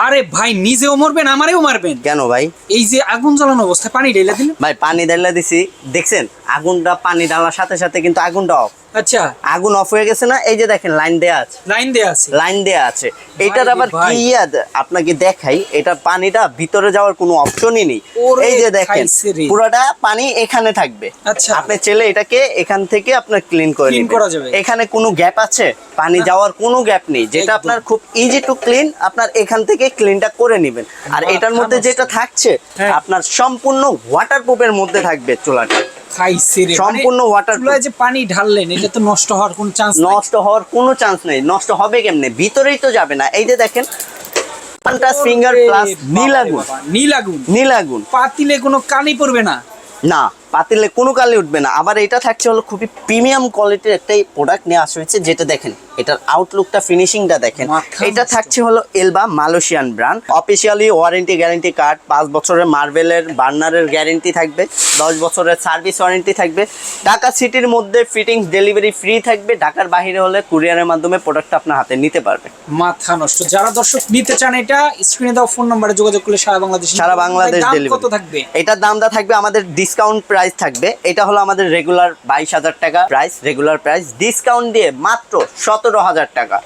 আরে ভাই নিজেও মরবেন আমারেও মারবেন কেন ভাই? এই যে আগুন জ্বালানো অবস্থায় পানি ঢেলে দিলেন। ভাই পানি ঢালা দিছি, দেখছেন আগুনটা, পানি ঢালার সাথে সাথে কিন্তু আগুনটা অফ। আচ্ছা আগুন অফ হয়ে গেছে না? এই যে দেখেন লাইন দেয়া আছে, লাইন দেয়া আছে। লাইন দেয়া আছে। এটার আবার ভাই। কি আপনাকে দেখাই, এটা পানিটা ভিতরে যাওয়ার কোনো অপশনই নেই। ওরে এই যে দেখেন খাইছে রে। পুরোটা পানি এখানে থাকবে। আচ্ছা। আপনি চাইলে এটাকে এখান থেকে আপনার ক্লিন করে Clean নেবেন। করা যাবে। এখানে কোনো গ্যাপ আছে? পানি না। যাওয়ার কোনো গ্যাপ নেই, যেটা একদম। আপনার খুব ইজি টু ক্লিন। আপনার এখান থেকে ক্লিনটা করে নেবেন। আর মাথা এটার মধ্যে নষ্ট। যেটা থাকছে হ্যাঁ। আপনার সম্পূর্ণ ওয়াটারপ্রুফের মধ্যে থাকবে চুলাটা। খাইছে রে সম্পূর্ণ waterproof। চুলায় যে পানি ঢাললেন এটা তো নষ্ট হওয়ার কোনো চান্স নষ্ট হওয়ার কোনো চান্স নেই। নষ্ট হবে কেমনে? ভিতরেই তো যাবে না। এই যে দেখেন কন্ট্রাস্ট ফিঙ্গার প্লাস নীল আগুন। নীল আগুন। নীল আগুন পাতিলে কোনো কালি পড়বে না। না, পাতিলে কোনো কালি উঠবে না। আবার এটা থাকছে হলো খুবই প্রিমিয়াম কোয়ালিটির একটা প্রোডাক্ট নিয়ে আসা হয়েছে, যেটা দেখেন এটার আউটলুকটা, ফিনিশিংটা দেখেন। মাথা এটা নষ্ট। থাকছে হলো এলবা Malaysian brand. Officially warranty guarantee card, 5 বছরের মার্বেলের বার্নারের গ্যারান্টি থাকবে, 10 বছরের সার্ভিস ওয়ারেন্টি থাকবে। ঢাকা সিটির মধ্যে ফিটিংস ডেলিভারি ফ্রি থাকবে। ঢাকার বাইরে হলে কুরিয়ারের মাধ্যমে প্রোডাক্টটা আপনার হাতে নিতে পারবে। মাথা নষ্ট। যারা দর্শক নিতে চান এটা স্ক্রিনে দেওয়া ফোন নম্বরে যোগাযোগ করলে সারা বাংলাদেশ সারা বাংলাদেশ দাম ডেলিভারি। কত থাকবে? এটার দামটা থাকবে আমাদের ডিসকাউন্ট প্রাইস থাকবে। এটা হলো আমাদের রেগুলার 22,000 টাকা প্রাইস, রেগুলার প্রাইস ডিসকাউন্ট দিয়ে মাত্র 17,000 টাকা।